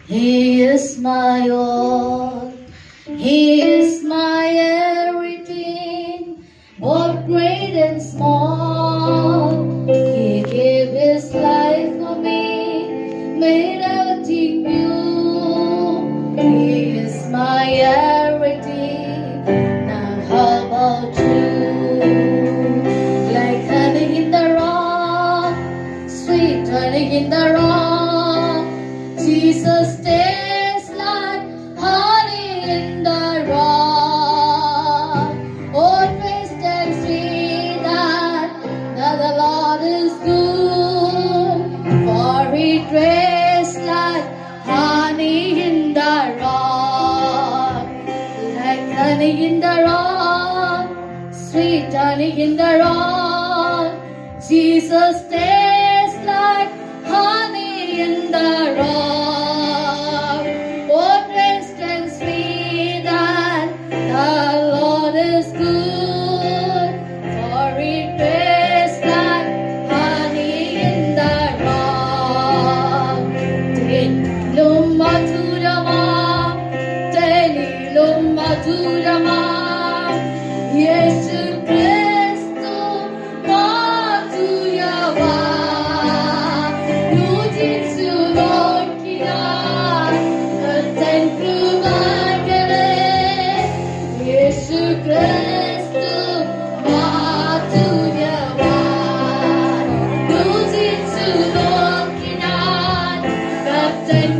He is my all. He is my everything, both great and small. He gave his life for me, made everything new. He is my everything. Now how about you? Like honey in the rock, sweet honey in the rock. Jesus tastes like honey in the rock. Oh, taste and see that the Lord is good. For He tastes like honey in the rock. Like honey in the rock, sweet honey in the rock. Jesus tastes like honey in the rock. Oh, taste and see that the Lord is good. For He tastes like honey in the rock. Tenilum madhurama, tenilum madhurama. Yesu Kristu madhurama. രുചിച്ചു നോക്കിയാൽ കർത്തൻ കൃപകളെ. യേശു ക്രിസ്തു മാധുര്യവാൻ. രുചിച്ചു നോക്കിയാൽ കർത്തൻ